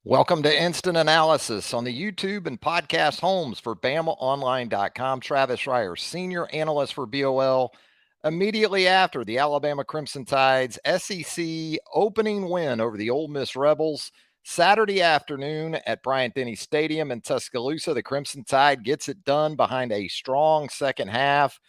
Welcome to Instant Analysis on the YouTube and podcast homes for BamaOnline.com. Travis Reier, senior analyst for BOL. Immediately after the Alabama Crimson Tide's SEC opening win over the Ole Miss Rebels Saturday afternoon at Bryant-Denny Stadium in Tuscaloosa, the Crimson Tide gets it done behind a strong second half.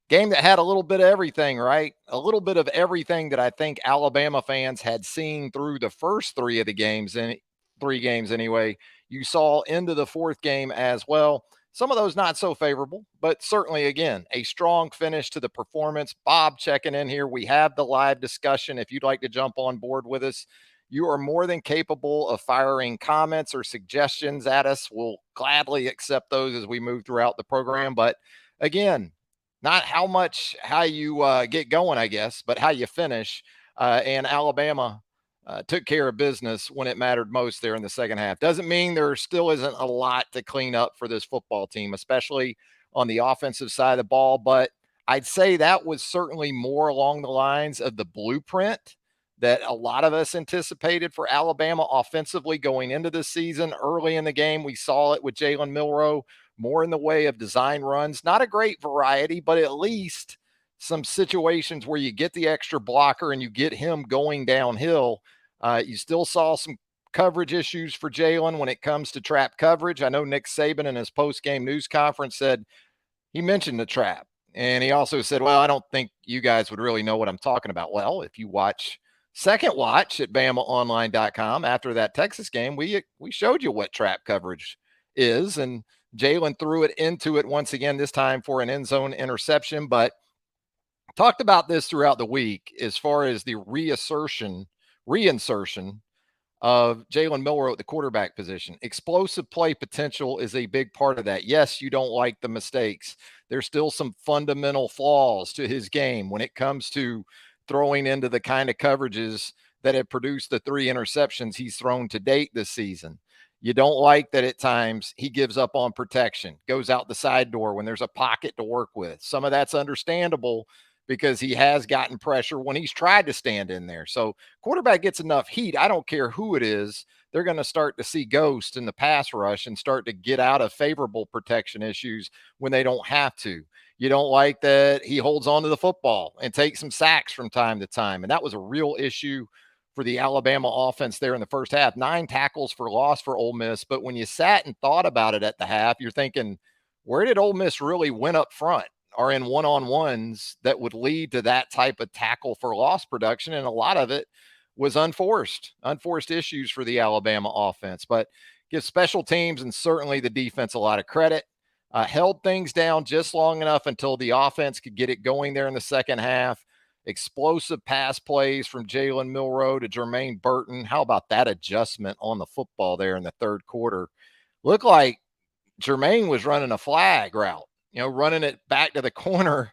Game that had a little bit of everything, right? A little bit of everything that I think Alabama fans had seen through the first three games anyway. You saw into the fourth game as well. Some of those not so favorable, but certainly, again, a strong finish to the performance. Bob checking in here. We have the live discussion. If you'd like to jump on board with us, you are more than capable of firing comments or suggestions at us. We'll gladly accept those as we move throughout the program. But again, not how you get going, I guess, but how you finish. And Alabama took care of business when it mattered most there in the second half. Doesn't mean there still isn't a lot to clean up for this football team, especially on the offensive side of the ball. But I'd say that was certainly more along the lines of the blueprint that a lot of us anticipated for Alabama offensively going into the season. Early in the game, we saw it with Jalen Milroe, more in the way of design runs. Not a great variety, but at least some situations where you get the extra blocker and you get him going downhill. You still saw some coverage issues for Jalen when it comes to trap coverage. I know Nick Saban in his post-game news conference said he mentioned the trap. And he also said, well, I don't think you guys would really know what I'm talking about. Well, if you watch second watch at BamaOnline.com after that Texas game, we showed you what trap coverage is. And Jalen threw it into it once again, this time for an end zone interception. But talked about this throughout the week as far as the reinsertion of Jalen Milroe at the quarterback position. Explosive play potential is a big part of that. Yes, you don't like the mistakes. There's still some fundamental flaws to his game when it comes to throwing into the kind of coverages that have produced the 3 interceptions he's thrown to date this season. You don't like that at times he gives up on protection, goes out the side door when there's a pocket to work with. Some of that's understandable because he has gotten pressure when he's tried to stand in there. So quarterback gets enough heat, I don't care who it is, they're going to start to see ghosts in the pass rush and start to get out of favorable protection issues when they don't have to. You don't like that he holds on to the football and takes some sacks from time to time. And that was a real issue for the Alabama offense there in the first half. 9 tackles for loss for Ole Miss. But when you sat and thought about it at the half, you're thinking, where did Ole Miss really win up front? Are in one-on-ones that would lead to that type of tackle for loss production. And a lot of it was unforced issues for the Alabama offense. But give special teams and certainly the defense a lot of credit. Held things down just long enough until the offense could get it going there in the second half. Explosive pass plays from Jalen Milroe to Jermaine Burton. How about that adjustment on the football there in the third quarter? Looked like Jermaine was running a flag route, running it back to the corner.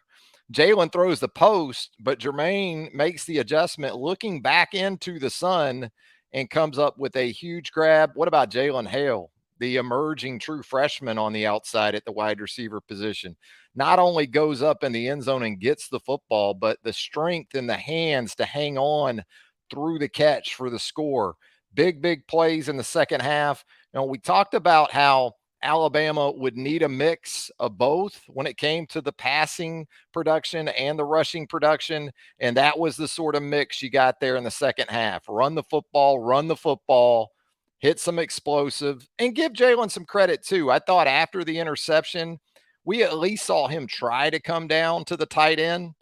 Jalen throws the post, but Jermaine makes the adjustment looking back into the sun and comes up with a huge grab. What about Jalen Hale, the emerging true freshman on the outside at the wide receiver position? Not only goes up in the end zone and gets the football, but the strength in the hands to hang on through the catch for the score. Big plays in the second half. We talked about how Alabama would need a mix of both when it came to the passing production and the rushing production. And that was the sort of mix you got there in the second half. Run the football, hit some explosive, and give Jalen some credit too. I thought after the interception, we at least saw him try to come down to the tight end,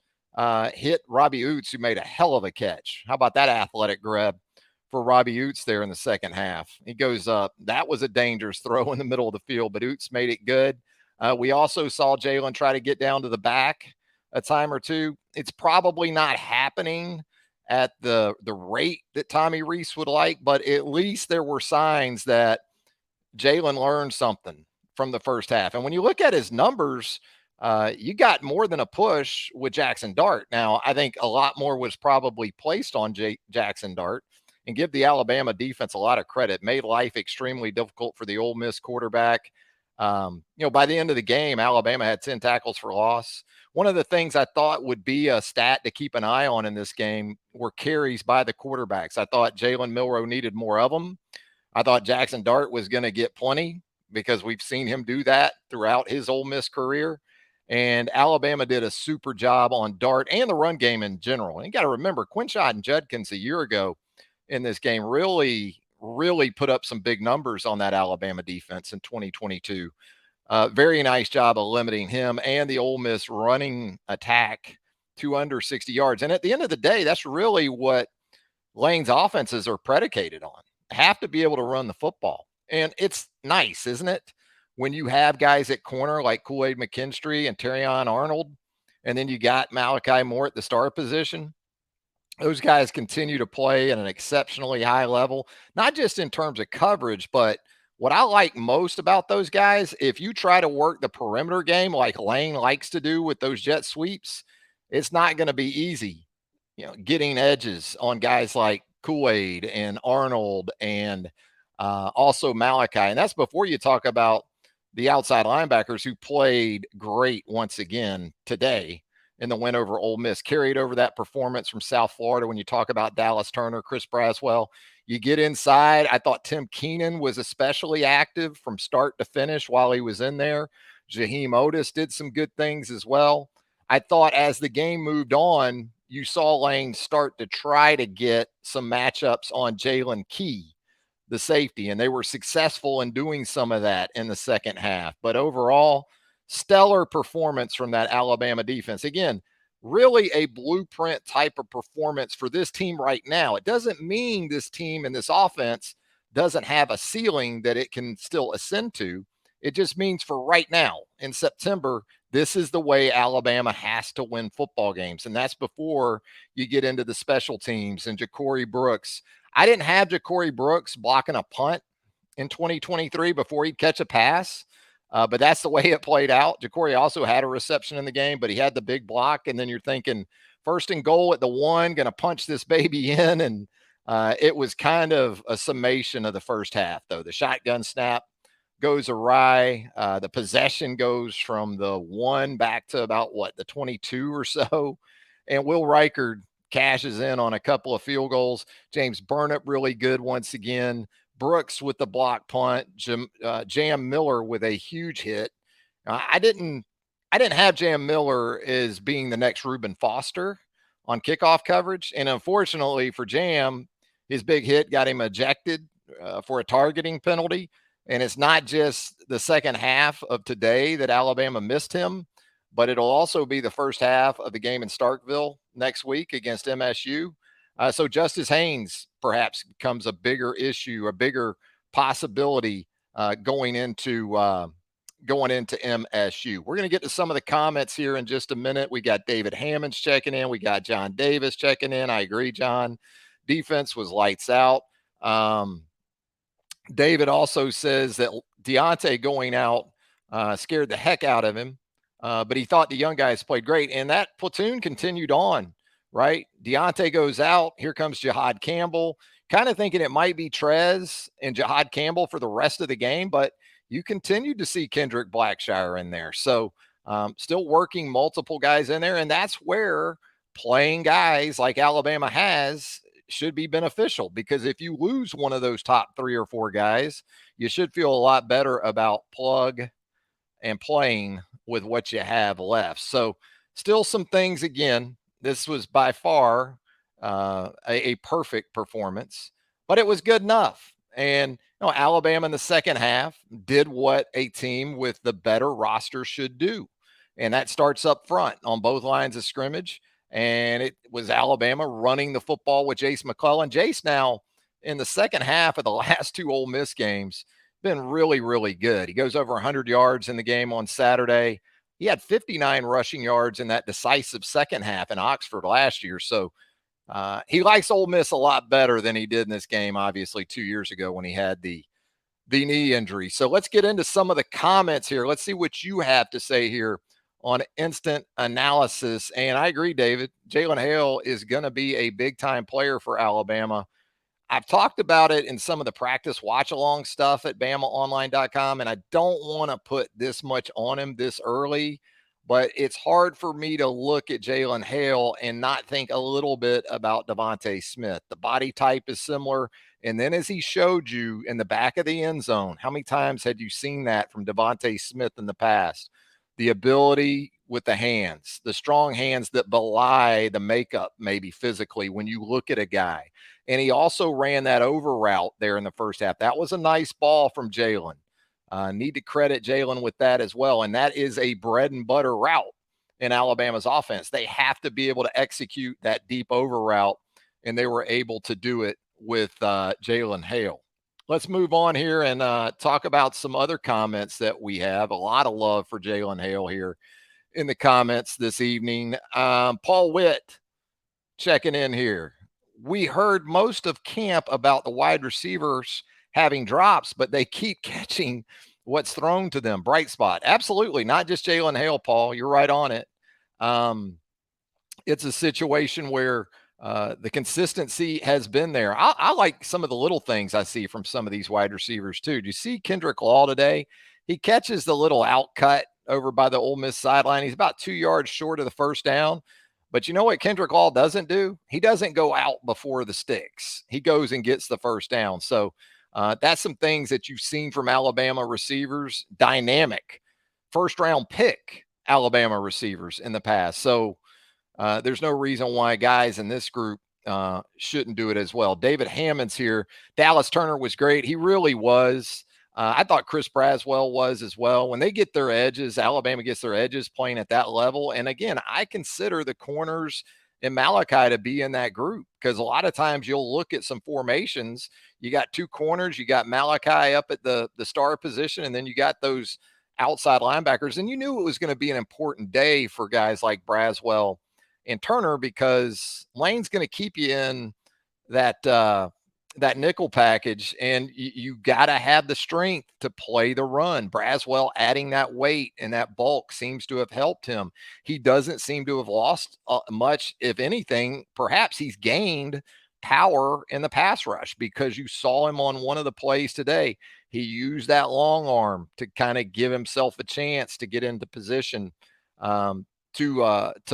hit Robbie Oots, who made a hell of a catch. How about that athletic grab for Robbie Oots there in the second half? He goes up. That was a dangerous throw in the middle of the field, but Oots made it good. We also saw Jalen try to get down to the back a time or two. It's probably not happening at the rate that Tommy Rees would like, but at least there were signs that Jalen learned something from the first half. And when you look at his numbers, you got more than a push with Jackson Dart. Now, I think a lot more was probably placed on Jackson Dart, and give the Alabama defense a lot of credit. Made life extremely difficult for the Ole Miss quarterback. By the end of the game, Alabama had 10 tackles for loss. One of the things I thought would be a stat to keep an eye on in this game were carries by the quarterbacks. I thought Jalen Milroe needed more of them. I thought Jackson Dart was going to get plenty because we've seen him do that throughout his Ole Miss career. And Alabama did a super job on Dart and the run game in general. And you got to remember, Quinshot and Judkins a year ago in this game really put up some big numbers on that Alabama defense in 2022. Very nice job of limiting him and the Ole Miss running attack to under 60 yards. And at the end of the day, that's really what Lane's offenses are predicated on. Have to be able to run the football. And it's nice, isn't it? When you have guys at corner like Kool-Aid McKinstry and Terrion Arnold, and then you got Malachi Moore at the star position. Those guys continue to play at an exceptionally high level, not just in terms of coverage, but what I like most about those guys, if you try to work the perimeter game like Lane likes to do with those jet sweeps, it's not going to be easy, getting edges on guys like Kool-Aid and Arnold and also Malachi. And that's before you talk about the outside linebackers who played great once again today in the win over Ole Miss, carried over that performance from South Florida. When you talk about Dallas Turner, Chris Braswell, you get inside. I thought Tim Keenan was especially active from start to finish while he was in there. Jaheim Otis did some good things as well. I thought as the game moved on, you saw Lane start to try to get some matchups on Jalen Key, the safety, and they were successful in doing some of that in the second half. But overall, stellar performance from that Alabama defense. Again, really a blueprint type of performance for this team right now. It doesn't mean this team and this offense doesn't have a ceiling that it can still ascend to. It just means for right now in September, this is the way Alabama has to win football games. And that's before you get into the special teams and Ja'Cory Brooks. I didn't have Ja'Cory Brooks blocking a punt in 2023 before he'd catch a pass. But that's the way it played out. Ja'Cory also had a reception in the game, but he had the big block. And then you're thinking, first and goal at the 1, going to punch this baby in. And it was kind of a summation of the first half, though. The shotgun snap goes awry. The possession goes from the 1 back to about, the 22 or so. And Will Reichard cashes in on a couple of field goals. James Burnip really good once again. Brooks with the block punt. Jam Miller with a huge hit. I didn't have Jam Miller as being the next Reuben Foster on kickoff coverage. And unfortunately for Jam, his big hit got him ejected for a targeting penalty. And it's not just the second half of today that Alabama missed him, but it'll also be the first half of the game in Starkville next week against MSU. So Justice Haynes perhaps becomes a bigger issue, a bigger possibility going into MSU. We're going to get to some of the comments here in just a minute. We got David Hammonds checking in. We got John Davis checking in. I agree, John. Defense was lights out. David also says that Deontay going out scared the heck out of him, but he thought the young guys played great. And that platoon continued on, right? Deontay goes out. Here comes Jihad Campbell, kind of thinking it might be Trez and Jihad Campbell for the rest of the game, but you continued to see Kendrick Blackshire in there. So still working multiple guys in there. And that's where playing guys like Alabama has should be beneficial, because if you lose one of those top 3 or 4 guys, you should feel a lot better about plug and playing with what you have left. So still some things. Again, this was by far a perfect performance, but it was good enough. And Alabama in the second half did what a team with the better roster should do. And that starts up front on both lines of scrimmage. And it was Alabama running the football with Jace McClellan. Jace now in the second half of the last 2 Ole Miss games been really, really good. He goes over 100 yards in the game on Saturday. He had 59 rushing yards in that decisive second half in Oxford last year. So he likes Ole Miss a lot better than he did in this game, obviously, 2 years ago when he had the knee injury. So let's get into some of the comments here. Let's see what you have to say here on instant analysis. And I agree, David. Jalen Hale is going to be a big-time player for Alabama. I've talked about it in some of the practice watch-along stuff at BamaOnline.com, and I don't want to put this much on him this early, but it's hard for me to look at Jalen Hale and not think a little bit about Devontae Smith. The body type is similar. And then as he showed you in the back of the end zone, how many times had you seen that from Devontae Smith in the past? The ability with the hands, the strong hands that belie the makeup, maybe physically, when you look at a guy. And he also ran that over route there in the first half. That was a nice ball from Jalen. Need to credit Jalen with that as well. And that is a bread and butter route in Alabama's offense. They have to be able to execute that deep over route, and they were able to do it with Jalen Hale. Let's move on here and talk about some other comments that we have. A lot of love for Jalen Hale here in the comments this evening. Paul Witt checking in here. We heard most of camp about the wide receivers having drops, but they keep catching what's thrown to them. Bright spot. Absolutely. Not just Jalen Hale, Paul. You're right on it. It's a situation where the consistency has been there. I like some of the little things I see from some of these wide receivers too. Do you see Kendrick Law today? He catches the little out cut over by the Ole Miss sideline. He's about 2 yards short of the first down. But you know what Kendrick Law doesn't do? He doesn't go out before the sticks. He goes and gets the first down. So that's some things that you've seen from Alabama receivers. Dynamic first round pick Alabama receivers in the past. So there's no reason why guys in this group shouldn't do it as well. David Hammond's here. Dallas Turner was great. He really was. I thought Chris Braswell was as well. When they get their edges, Alabama gets their edges playing at that level. And again, I consider the corners and Malachi to be in that group because a lot of times you'll look at some formations. You got two corners, you got Malachi up at the star position, and then you got those outside linebackers. And you knew it was going to be an important day for guys like Braswell and Turner because Lane's going to keep you in that that nickel package, and you got to have the strength to play the run. Braswell adding that weight and that bulk seems to have helped him. He doesn't seem to have lost much, if anything. Perhaps he's gained power in the pass rush because you saw him on one of the plays today. He used that long arm to kind of give himself a chance to get into position to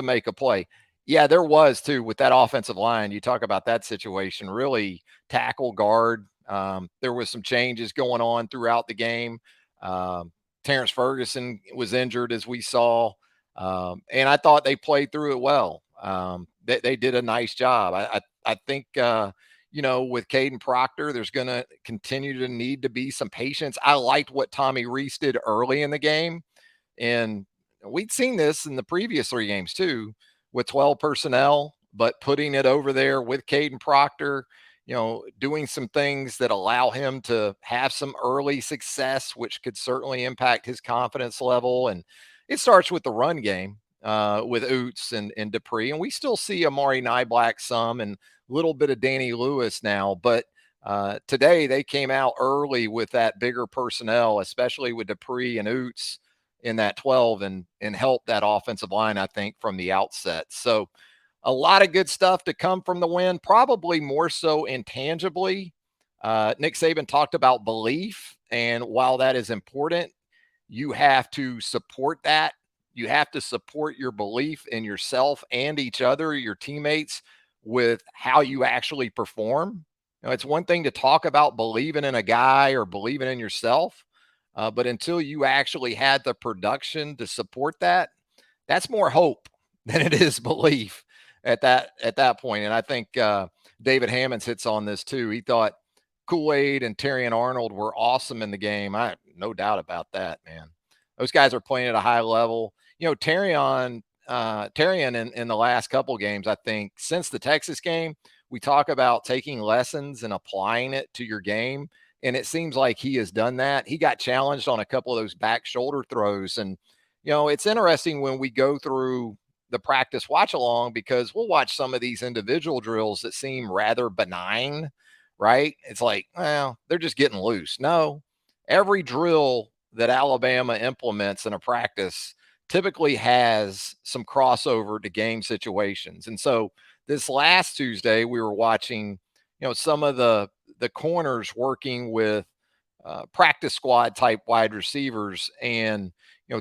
make a play. Yeah, there was too with that offensive line. You talk about that situation, really tackle guard. There was some changes going on throughout the game. Terrence Ferguson was injured, as we saw, and I thought they played through it well. They did a nice job. I think with Caden Proctor, there's going to continue to need to be some patience. I liked what Tommy Reese did early in the game, and we'd seen this in the previous 3 games too, with 12 personnel, but putting it over there with Caden Proctor, doing some things that allow him to have some early success, which could certainly impact his confidence level. And it starts with the run game with Oots and Dupree. And we still see Amari Niblack some and a little bit of Danny Lewis now. But today they came out early with that bigger personnel, especially with Dupree and Oots in that 12 and help that offensive line, I think, from the outset. So a lot of good stuff to come from the win, probably more so intangibly. Nick Saban talked about belief, and while that is important, you have to support that. You have to support your belief in yourself and each other, your teammates, with how you actually perform. It's one thing to talk about believing in a guy or believing in yourself, but until you actually had the production to support that, that's more hope than it is belief at that point. And I think David Hammonds hits on this too. He thought Kool-Aid and Terrion Arnold were awesome in the game. I no doubt about that, man. Those guys are playing at a high level. Terrion in the last couple games, I think since the Texas game, we talk about taking lessons and applying it to your game. And it seems like he has done that. He got challenged on a couple of those back shoulder throws. And, it's interesting when we go through the practice watch along because we'll watch some of these individual drills that seem rather benign, right? It's like, well, they're just getting loose. No, every drill that Alabama implements in a practice typically has some crossover to game situations. And so this last Tuesday, we were watching, some of the corners working with practice squad type wide receivers and,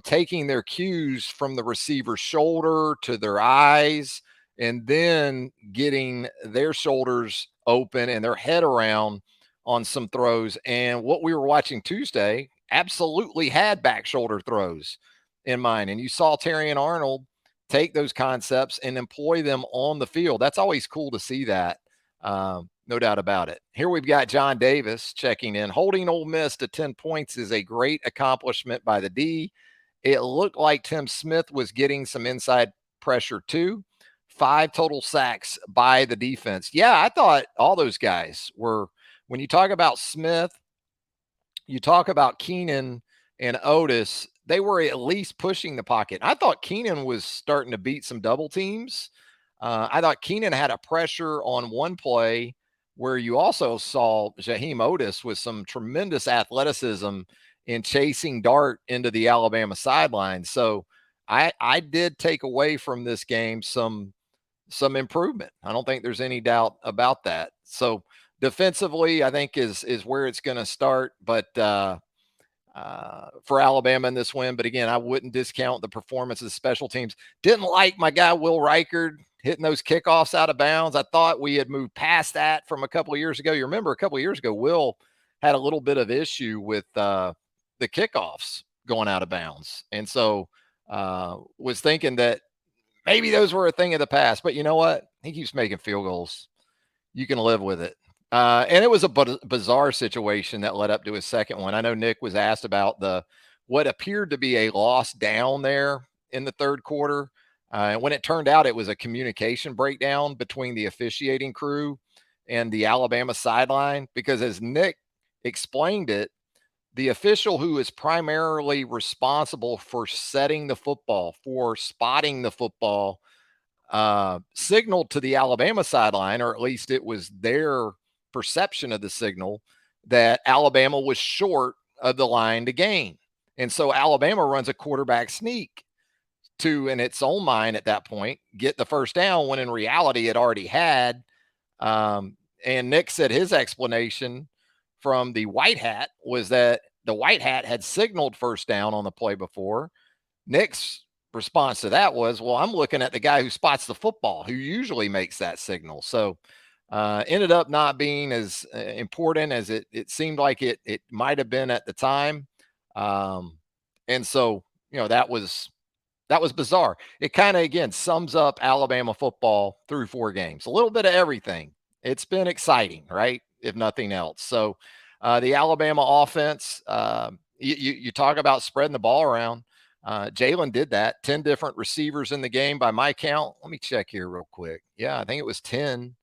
taking their cues from the receiver's shoulder to their eyes and then getting their shoulders open and their head around on some throws. And what we were watching Tuesday absolutely had back shoulder throws in mind. And you saw Terry and Arnold take those concepts and employ them on the field. That's always cool to see that. No doubt about it. Here we've got John Davis checking in. Holding Ole Miss to 10 points is a great accomplishment by the D. It looked like Tim Smith was getting some inside pressure too. 5 total sacks by the defense. Yeah, I thought all those guys were, when you talk about Smith, you talk about Keenan and Otis, they were at least pushing the pocket. I thought Keenan was starting to beat some double teams. I thought Keenan had a pressure on one play where you also saw Jaheim Otis with some tremendous athleticism in chasing Dart into the Alabama sideline. So I did take away from this game some improvement. I don't think there's any doubt about that. So defensively, I think is where it's going to start. But for Alabama in this win. But again, I wouldn't discount the performance of the special teams. Didn't like my guy Will Reichard hitting those kickoffs out of bounds. I thought we had moved past that from a couple of years ago. You remember a couple of years ago, Will had a little bit of issue with the kickoffs going out of bounds. And so was thinking that maybe those were a thing of the past. But you know what? He keeps making field goals. You can live with it. And it was a bizarre situation that led up to his second one. I know Nick was asked about what appeared to be a loss down there in the third quarter. And when it turned out, it was a communication breakdown between the officiating crew and the Alabama sideline, because as Nick explained it, the official who is primarily responsible for setting the football, for spotting the football, signaled to the Alabama sideline, or at least it was their perception of the signal, that Alabama was short of the line to gain. And so Alabama runs a quarterback sneak to, in its own mind at that point, get the first down, when in reality it already had. And Nick said his explanation from the white hat was that the white hat had signaled first down on the play before. Nick's response to that was, well, I'm looking at the guy who spots the football, who usually makes that signal. So ended up not being as important as it seemed like it might have been at the time. And so, that was bizarre. It kind of, again, sums up Alabama football through 4 games, a little bit of everything. It's been exciting, right? If nothing else. So the Alabama offense, you talk about spreading the ball around. Jalen did that. 10 different receivers in the game by my count. Let me check here real quick. Yeah, I think it was 10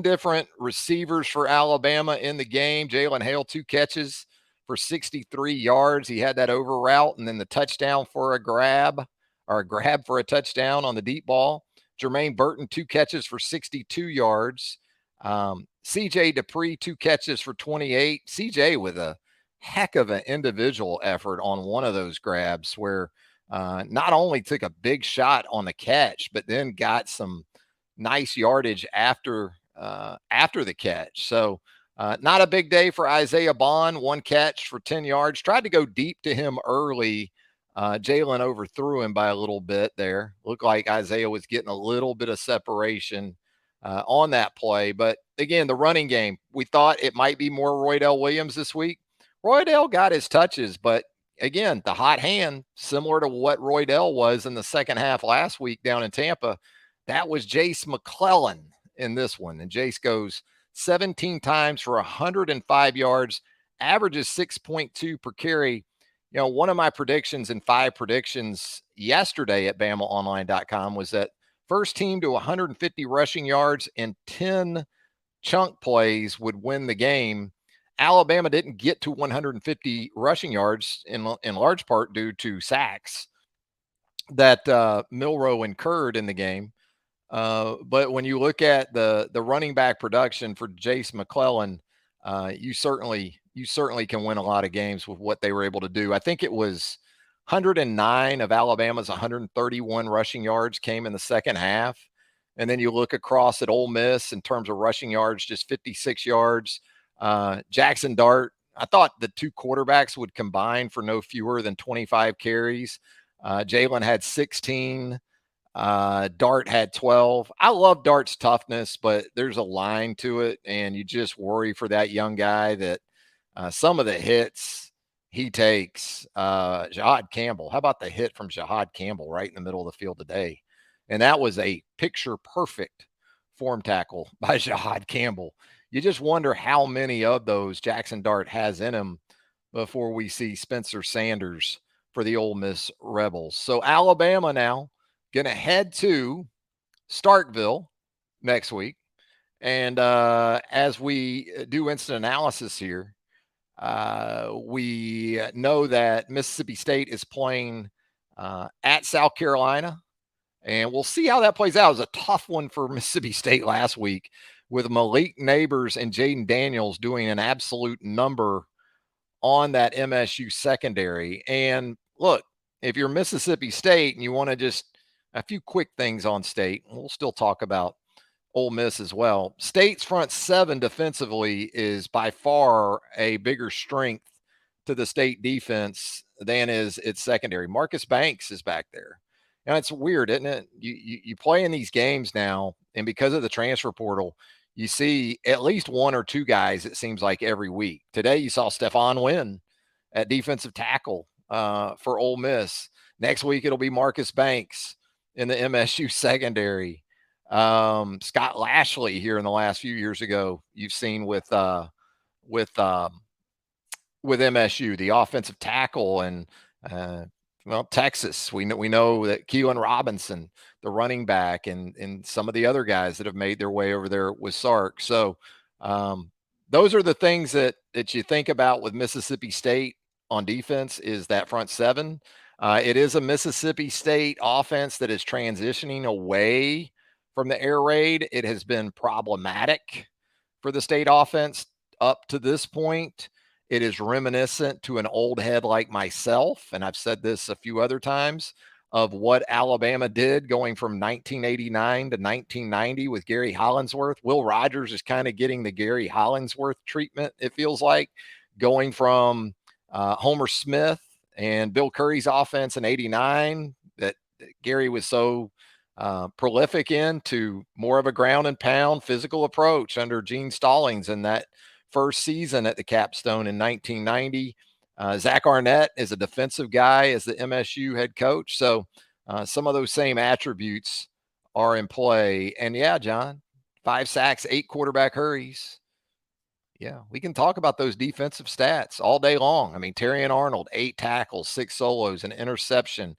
different receivers for Alabama in the game. Jalen Hale, 2 catches for 63 yards. He had that over route and then the touchdown for a grab for a touchdown on the deep ball. Jermaine Burton, 2 catches for 62 yards. CJ Dupree, 2 catches for 28. CJ with a heck of an individual effort on one of those grabs where not only took a big shot on the catch, but then got some nice yardage after the catch. So not a big day for Isaiah Bond. 1 catch for 10 yards. Tried to go deep to him early. Jalen overthrew him by a little bit there. Looked like Isaiah was getting a little bit of separation on that play. But again, the running game, we thought it might be more Roydell Williams this week. Roydell got his touches, but again, the hot hand, similar to what Roydell was in the second half last week down in Tampa, that was Jace McClellan in this one. And Jace goes 17 times for 105 yards, averages 6.2 per carry. One of my predictions in 5 predictions yesterday at BamaOnline.com was that first team to 150 rushing yards and 10 chunk plays would win the game. Alabama didn't get to 150 rushing yards in large part due to sacks that Milroe incurred in the game. But when you look at the running back production for Jace McClellan, you certainly can win a lot of games with what they were able to do. I think it was 109 of Alabama's 131 rushing yards came in the second half. And then you look across at Ole Miss in terms of rushing yards, just 56 yards. Jackson Dart, I thought the 2 quarterbacks would combine for no fewer than 25 carries. Jalen had 16. Dart had 12. I love Dart's toughness, but there's a line to it, and you just worry for that young guy that some of the hits he takes. Jahad Campbell, how about the hit from Jahad Campbell right in the middle of the field today? And that was a picture perfect form tackle by Jahad Campbell. You just wonder how many of those Jackson Dart has in him before we see Spencer Sanders for the Ole Miss Rebels. So Alabama now going to head to Starkville next week. And as we do instant analysis here, we know that Mississippi State is playing at South Carolina, and we'll see how that plays out. It was a tough one for Mississippi State last week with Malik Neighbors and Jaden Daniels doing an absolute number on that MSU secondary. And look, if you're Mississippi State and you want to just a few quick things on State, we'll still talk about Ole Miss as well. State's front seven defensively is by far a bigger strength to the State defense than is its secondary. Marcus Banks is back there. And it's weird, isn't it? You play in these games now, and because of the transfer portal, you see at least one or two guys, it seems like every week. Today, you saw Stephon Wynn at defensive tackle for Ole Miss. Next week, it'll be Marcus Banks in the MSU secondary. Scott Lashley here in the last few years ago, you've seen with MSU, the offensive tackle, and Texas. We know that Keelan Robinson, the running back, and some of the other guys that have made their way over there with Sark. So those are the things that you think about with Mississippi State on defense is that front seven. It is a Mississippi State offense that is transitioning away from the air raid. It has been problematic for the State offense up to this point. It is reminiscent to an old head like myself, and I've said this a few other times, of what Alabama did going from 1989 to 1990 with Gary Hollingsworth. Will Rogers is kind of getting the Gary Hollingsworth treatment, it feels like, going from Homer Smith and Bill Curry's offense in 89 that Gary was so prolific in to more of a ground and pound physical approach under Gene Stallings in that first season at the Capstone in 1990. Zach Arnett is a defensive guy as the MSU head coach. So some of those same attributes are in play. And yeah, John, 5 sacks, 8 quarterback hurries. Yeah, we can talk about those defensive stats all day long. I mean, Terrion Arnold, 8 tackles, 6 solos, an interception.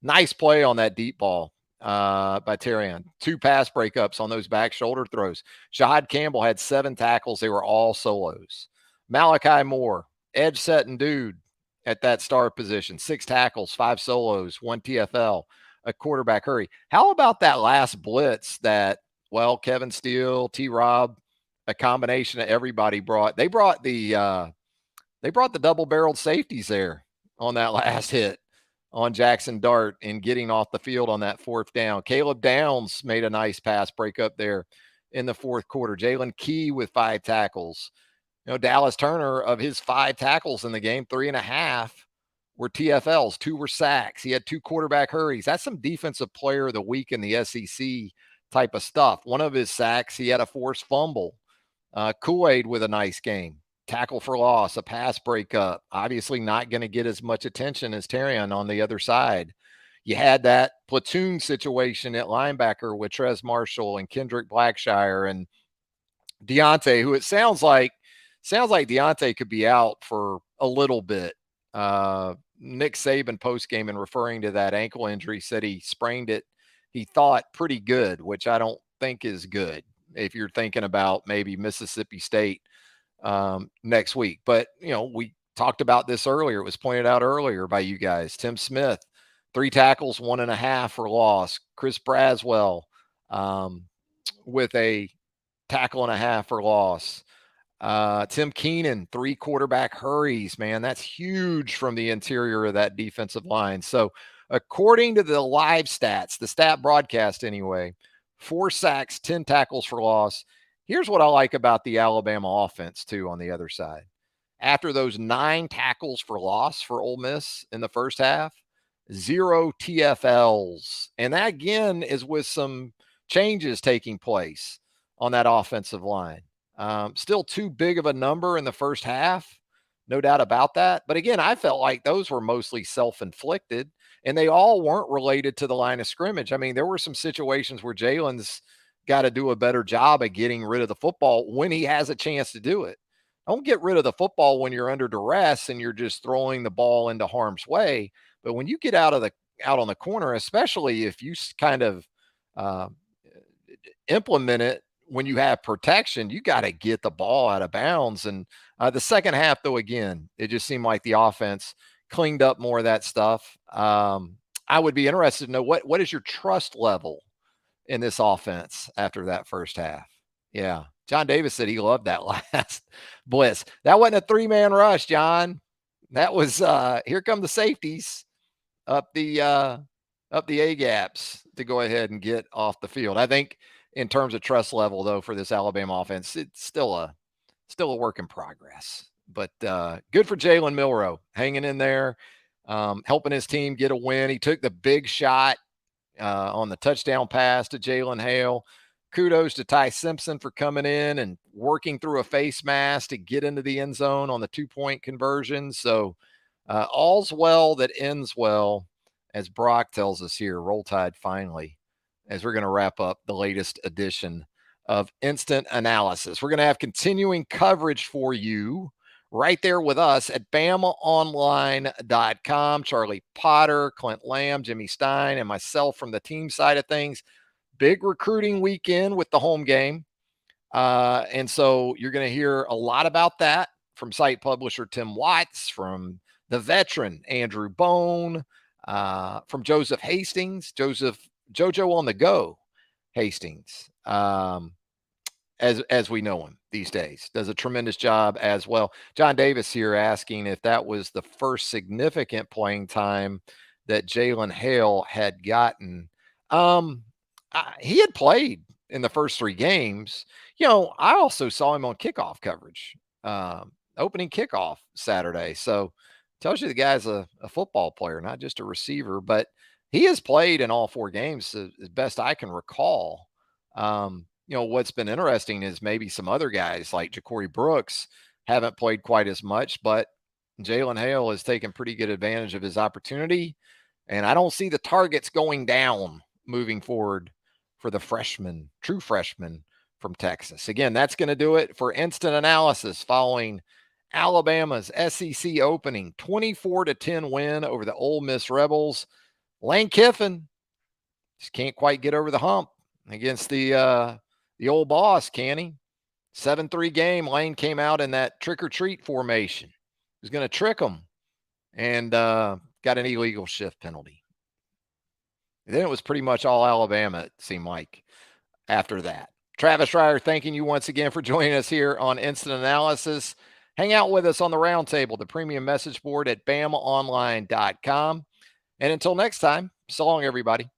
Nice play on that deep ball by Terrion. 2 pass breakups on those back shoulder throws. Jahad Campbell had 7 tackles. They were all solos. Malachi Moore, edge setting dude at that star position. 6 tackles, 5 solos, 1 TFL, a quarterback hurry. How about that last blitz that, Kevin Steele, T-Rob, a combination of everybody brought. They brought the double-barreled safeties there on that last hit on Jackson Dart and getting off the field on that 4th down. Caleb Downs made a nice pass breakup there in the 4th quarter. Jalen Key with 5 tackles. Dallas Turner, of his 5 tackles in the game, 3.5 were TFLs, 2 were sacks. He had 2 quarterback hurries. That's some defensive player of the week in the SEC type of stuff. One of his sacks, he had a forced fumble. Kool-Aid with a nice game. Tackle for loss, a pass breakup. Obviously not going to get as much attention as Terrion on the other side. You had that platoon situation at linebacker with Trez Marshall and Kendrick Blackshire and Deontay, who it sounds like Deontay could be out for a little bit. Nick Saban postgame, in referring to that ankle injury, said he sprained it, he thought, pretty good, which I don't think is good if you're thinking about maybe Mississippi State next week. But, we talked about this earlier. It was pointed out earlier by you guys. Tim Smith, 3 tackles, 1.5 for loss. Chris Braswell with a tackle and a half for loss. Tim Keenan, 3 quarterback hurries, man. That's huge from the interior of that defensive line. So according to the live stats, the stat broadcast anyway, 4 sacks, 10 tackles for loss. Here's what I like about the Alabama offense, too, on the other side. After those 9 tackles for loss for Ole Miss in the first half, 0 TFLs. And that, again, is with some changes taking place on that offensive line. Still too big of a number in the first half, no doubt about that. But again, I felt like those were mostly self-inflicted, and they all weren't related to the line of scrimmage. I mean, there were some situations where Jalen's got to do a better job at getting rid of the football when he has a chance to do it. Don't get rid of the football when you're under duress and you're just throwing the ball into harm's way. But when you get out on the corner, especially if you kind of uh, implement it when you have protection, you got to get the ball out of bounds. And the second half, though, again, it just seemed like the offense cleaned up more of that stuff. I would be interested to know what is your trust level in this offense after that first half. Yeah. John Davis said he loved that last blitz. That wasn't a 3-man rush, John. That was here come the safeties up the A gaps to go ahead and get off the field. I think in terms of trust level, though, for this Alabama offense, it's still a work in progress. But good for Jalen Milroe hanging in there, helping his team get a win. He took the big shot on the touchdown pass to Jalen Hale. Kudos to Ty Simpson for coming in and working through a face mask to get into the end zone on the 2-point conversion. So all's well that ends well, as Brock tells us here. Roll Tide finally, as we're going to wrap up the latest edition of Instant Analysis. We're going to have continuing coverage for you right there with us at BamaOnline.com. Charlie Potter, Clint Lamb, Jimmy Stein, and myself from the team side of things. Big recruiting weekend with the home game. And so you're going to hear a lot about that from site publisher Tim Watts, from the veteran Andrew Bone, from Joseph Hastings, JoJo on the go Hastings, as we know him these days, does a tremendous job as well. John Davis here asking if that was the first significant playing time that Jalen Hale had gotten. He had played in the first 3 games. I also saw him on kickoff coverage, opening kickoff Saturday. So tells you the guy's a football player, not just a receiver, but he has played in all 4 games as best I can recall. What's been interesting is maybe some other guys like Ja'Cory Brooks haven't played quite as much, but Jalen Hale has taken pretty good advantage of his opportunity. And I don't see the targets going down moving forward for the true freshman from Texas. Again, that's going to do it for Instant Analysis following Alabama's SEC opening 24-10 win over the Ole Miss Rebels. Lane Kiffin just can't quite get over the hump against the old boss, can he? 7-3 game. Lane came out in that trick-or-treat formation. He was going to trick them and got an illegal shift penalty. And then it was pretty much all Alabama, it seemed like, after that. Travis Reier, thanking you once again for joining us here on Instant Analysis. Hang out with us on the Roundtable, the premium message board at BamaOnline.com. And until next time, so long, everybody.